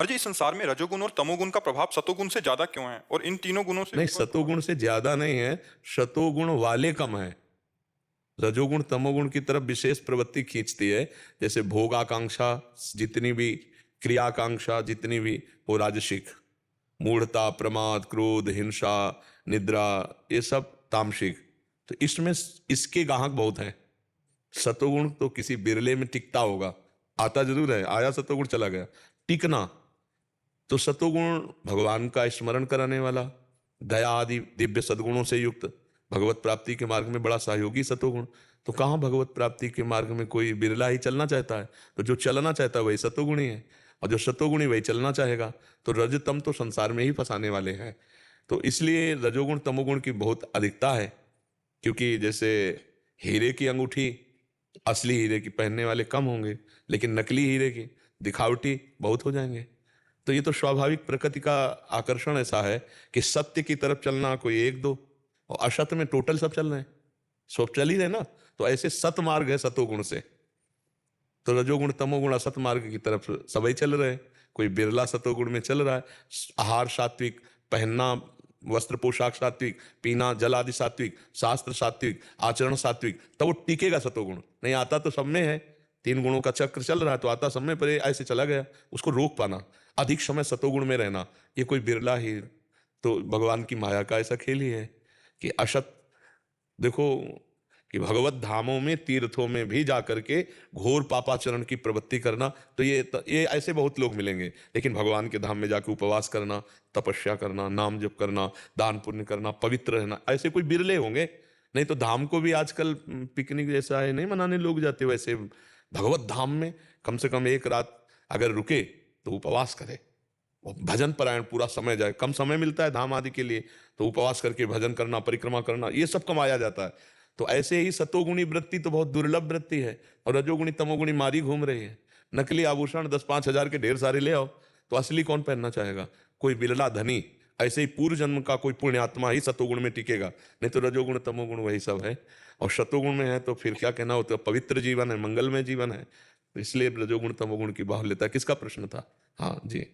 हर जी, इस संसार में रजोगुण और तमोगुण का प्रभाव सतोगुण से ज्यादा क्यों है और इन तीनों गुणों से नहीं, कौन सतोगुण से ज्यादा नहीं है, सतोगुण वाले कम है। रजोगुण तमोगुण की तरफ विशेष प्रवृत्ति खींचती है। जैसे भोग आकांक्षा, जितनी भी क्रिया आकांक्षा जितनी भी, वो राजसिक। मूढ़ता, प्रमाद, क्रोध, हिंसा, निद्रा, ये सब तामसिक। तो इसमें इसके गाहक बहुत हैं। सतोगुण तो किसी बिरले में टिकता होगा, आता जरूर है, आया सतोगुण चला गया। टिकना तो सतोगुण भगवान का स्मरण कराने वाला, दया आदि दिव्य सद्गुणों से युक्त, भगवत प्राप्ति के मार्ग में बड़ा सहयोगी सतोगुण। तो कहाँ भगवत प्राप्ति के मार्ग में कोई बिरला ही चलना चाहता है? तो जो चलना चाहता है वही सतोगुणी है, और जो सतोगुणी वही चलना चाहेगा। तो रजतम तो संसार में ही फंसाने वाले हैं। तो इसलिए रजोगुण तमोगुण की बहुत अधिकता है। क्योंकि जैसे हीरे की अंगूठी असली हीरे की पहनने वाले कम होंगे, लेकिन नकली हीरे की दिखावटी बहुत हो जाएंगे। तो ये तो स्वाभाविक प्रकृति का आकर्षण ऐसा है कि सत्य की तरफ चलना कोई एक दो, और असत्य में टोटल सब चल रहे हैं, सब चल ही रहे ना। तो ऐसे सत मार्ग है सतोगुण से। तो रजोगुण तमोगुण असत मार्ग की तरफ सभी चल रहे हैं। कोई बिरला सतोगुण में चल रहा है। आहार सात्विक, पहनना वस्त्र पोशाक सात्विक, पीना जल आदि सात्विक, शास्त्र सात्विक, आचरण सात्विक, तब वो टिकेगा सतोगुण। नहीं आता तो सब में है, तीन गुणों का चक्र चल रहा है, तो आता सब में, पर ये ऐसे चला गया। उसको रोक पाना, अधिक समय सतोगुण में रहना, ये कोई बिरला ही। तो भगवान की माया का ऐसा खेल ही है कि असत, देखो कि भगवत धामों में तीर्थों में भी जाकर के घोर पापाचरण की प्रवृत्ति करना, तो ये ऐसे बहुत लोग मिलेंगे। लेकिन भगवान के धाम में जाकर उपवास करना, तपस्या करना, नाम जप करना, दान पुण्य करना, पवित्र रहना, ऐसे कोई बिरले होंगे। नहीं तो धाम को भी आजकल पिकनिक जैसा है, नहीं मनाने लोग जाते। वैसे भगवत धाम में कम से कम एक रात अगर रुके तो उपवास करे, और भजन परायण पूरा समय जाए। कम समय मिलता है धाम आदि के लिए, तो उपवास करके भजन करना, परिक्रमा करना, ये सब कमाया जाता है। तो ऐसे ही सतोगुणी वृत्ति तो बहुत दुर्लभ वृत्ति है, और रजोगुणी तमोगुणी मारी घूम रही है। नकली आभूषण 10-5 हजार के ढेर सारे ले आओ, तो असली कौन पहनना चाहेगा? कोई बिरला धनी। ऐसे ही पूर्व जन्म का कोई पुण्यात्मा ही सतोगुण में टिकेगा, नहीं तो रजोगुण तमोगुण वही सब है। और सतोगुण में है तो फिर क्या कहना, हो तो पवित्र जीवन है, मंगलमय जीवन है। तो इसलिए रजोगुण तमोगुण की बाहुल्यता। किसका प्रश्न था? हाँ जी।